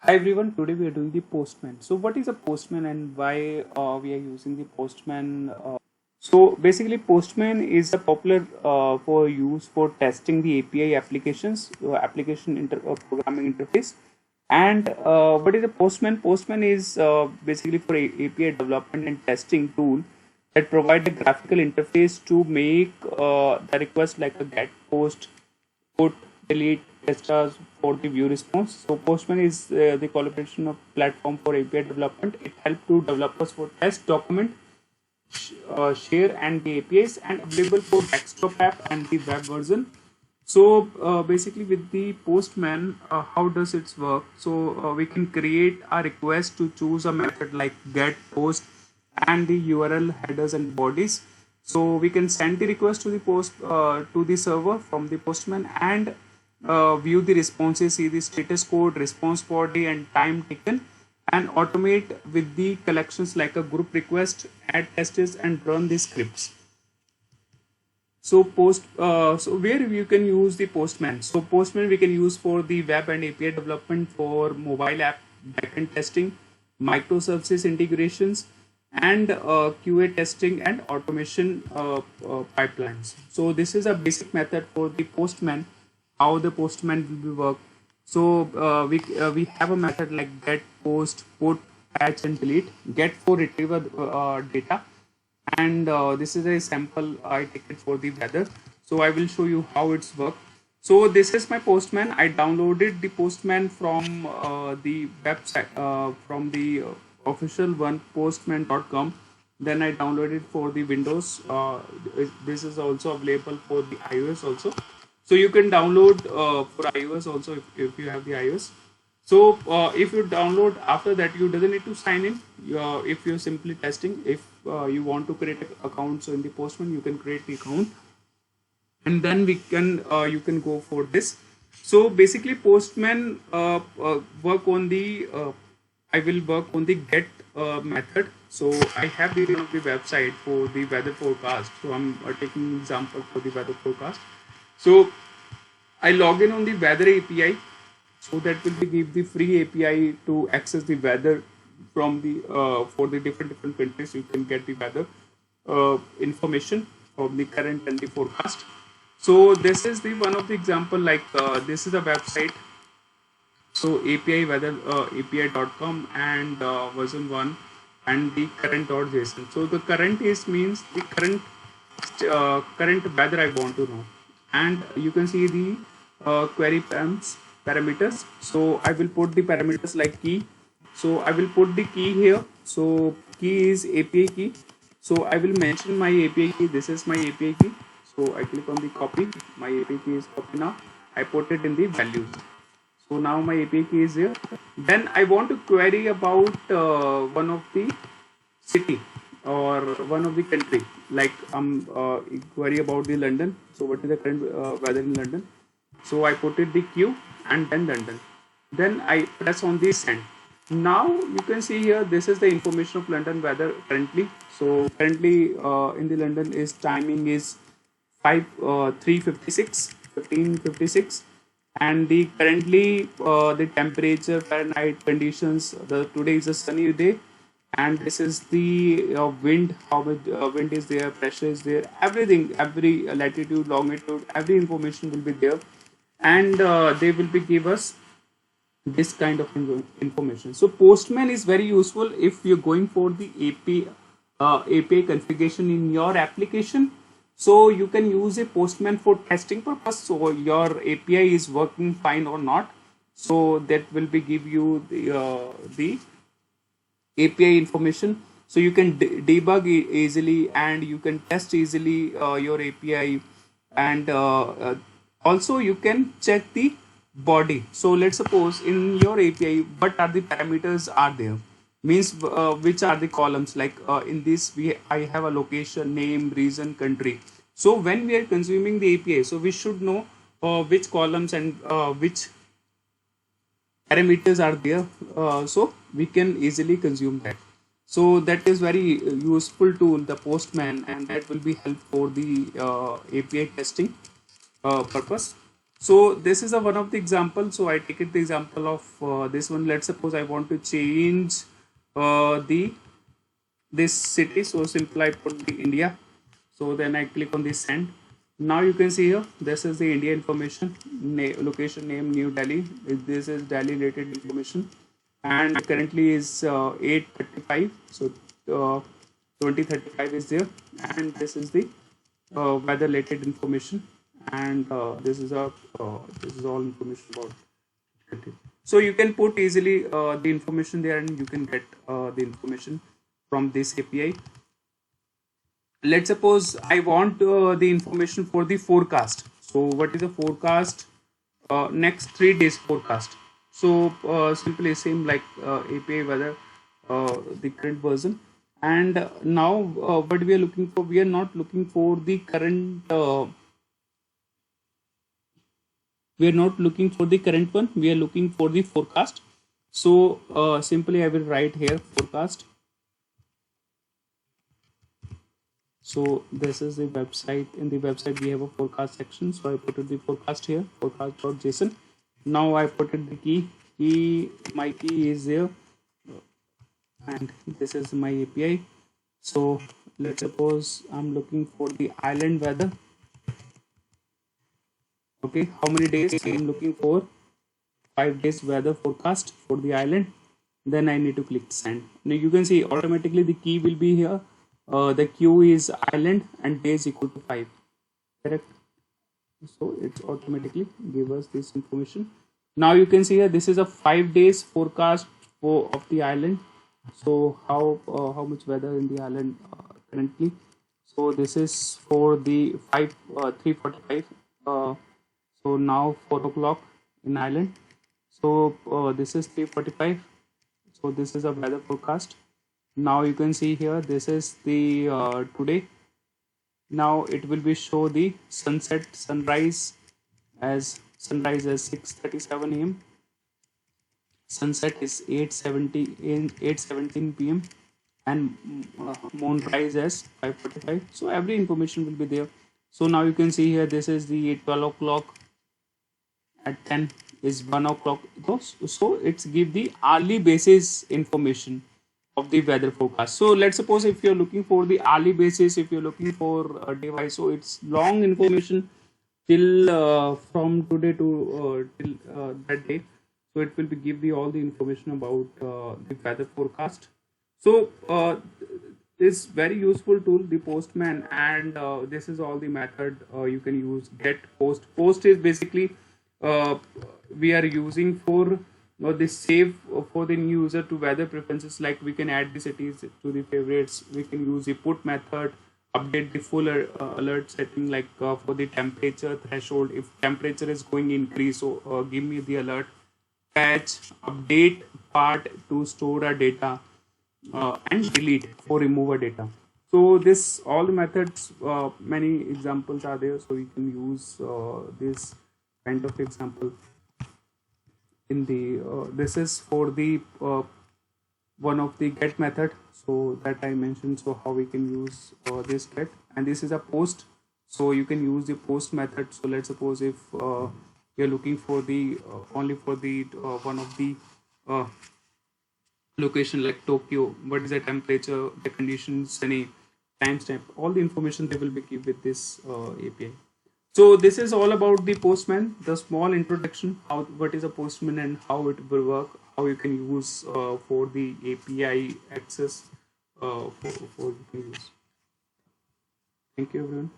Hi everyone, today we are doing the Postman. So what is a Postman and why we are using the Postman? So basically Postman is a popular for use for testing the API applications, programming interface. And what is a Postman? Postman is basically for API development and testing tool that provide a graphical interface to make the request like a get, post, put, delete, extras for the view response. So Postman is the collaboration of platform for API development. It helps to developers for test, document, share and the APIs, and available for desktop app and the web version. So basically with the Postman, how does it work? So we can create a request to choose a method like get, post, and the URL headers and bodies. So we can send the request to the to the server from the Postman and view the responses, see the status code, response body, and time taken, and automate with the collections like a group request, add tests, and run the scripts. So where you can use the Postman. So Postman we can use for the web and API development, for mobile app backend testing, microservices integrations, and QA testing and automation pipelines. So this is a basic method for the Postman. How the Postman will be work. So we have a method like get, post, put, patch, and delete. Get for retriever data, and this is a sample I take it for the weather. So I will show you how it's work. So this is my Postman. I downloaded the Postman from the website, from the official one, postman.com. Then I downloaded for the Windows. This is also available for the iOS also. So you can download for iOS also if you have the iOS. So if you download, after that you doesn't need to sign in. If you're simply testing, if you want to create an account, so in the Postman you can create the account, and then we can you can go for this. So basically Postman work on the I will work on the get method. So I have the one of the website for the weather forecast. So I'm taking example for the weather forecast. So I log in on the weather API. So that will be give the free API to access the weather from the for the different countries. You can get the weather information from the current and the forecast. So this is the one of the example, like this is a website. So API weather API.com and version 1 and the current.json. So the current is means the current weather I want to know, and you can see the query parameters. So I will put the parameters like key. So I will put the key here. So key is API key. So I will mention my API key. This is my API key. So I click on the copy. My API key is copy now. I put it in the values. So now my API key is here. Then I want to query about one of the city or one of the country. Like query about the London. So what is the current weather in London? So I put it the Q and then London. Then I press on the send. Now you can see here, this is the information of London weather currently. So currently in the London is timing is 15:56, and the currently the temperature Fahrenheit conditions. Today is a sunny day, and this is the wind. How much wind is there? Pressure is there? Everything, every latitude, longitude, every information will be there, and they will be give us this kind of information. So Postman is very useful if you're going for the API configuration in your application. So you can use a Postman for testing purpose. So your API is working fine or not. So that will be give you the API information. So you can debug easily, and you can test easily your API, and also you can check the body. So let's suppose in your API, what are the parameters are there? Means which are the columns, like in this I have a location, name, region, country. So when we are consuming the API, so we should know which columns and which parameters are there, so we can easily consume that. So that is very useful tool, the Postman, and that will be help for the API testing purpose. So this is a one of the example. So I take it the example of this one. Let's suppose I want to change the this city. So simply I put the India. So then I click on the send. Now you can see here, this is the India information, location name New Delhi. This is Delhi related information, and currently is 8:35. So uh, 2035 is there, and this is the weather related information, and this is all information about it. So you can put easily the information there, and you can get the information from this API. Let's suppose I want the information for the forecast. So what is the forecast? Next 3 days forecast. So simply same like API weather, the current version. And now what we are looking for, we are not looking for the current. We are not looking for the current one. We are looking for the forecast. So simply I will write here forecast. So this is the website. In the website we have a forecast section. So I put the forecast here, forecast.json. Now I put the key. My key is there, and this is my API. So let's suppose I'm looking for the island weather. Okay, how many days I'm looking for? 5 days weather forecast for the island. Then I need to click send. Now you can see automatically the key will be here. The queue is island and days equal to 5. Correct. So it's automatically give us this information. Now you can see here this is a 5 days forecast of the island. So how much weather in the island currently? So this is for the 3:45. So now 4 o'clock in Ireland. So this is 3:45. So this is a weather forecast. Now you can see here this is the today. Now it will be show the sunrise as 6:37 a.m. Sunset is 8:17 p.m. and moonrise as 5:45. So every information will be there. So now you can see here this is the 12 o'clock at 10 is 1 o'clock. So it's give the hourly basis information of the weather forecast. So let's suppose if you're looking for the hourly basis, if you're looking for a device, so it's long information till from today to till that day. So it will be give the all the information about the weather forecast. So this very useful tool, the Postman, and this is all the method you can use. Get, post. Post is basically we are using for the save for the new user to weather preferences. Like we can add the cities to the favorites. We can use the put method, update the full alert setting, like for the temperature threshold. If temperature is going increase, so give me the alert. Patch, update part to store a data, and delete for remove a data. So this all the methods, many examples are there, so you can use this kind of example in the this is for the one of the get method, so that I mentioned. So how we can use this get, and this is a post, so you can use the post method. So let's suppose if you're looking for the only for the one of the location like Tokyo, what is the temperature, the conditions, any timestamp, all the information they will be give with this API. So this is all about the Postman, the small introduction, how what is a Postman and how it will work, how you can use for the API access for you can use. Thank you everyone.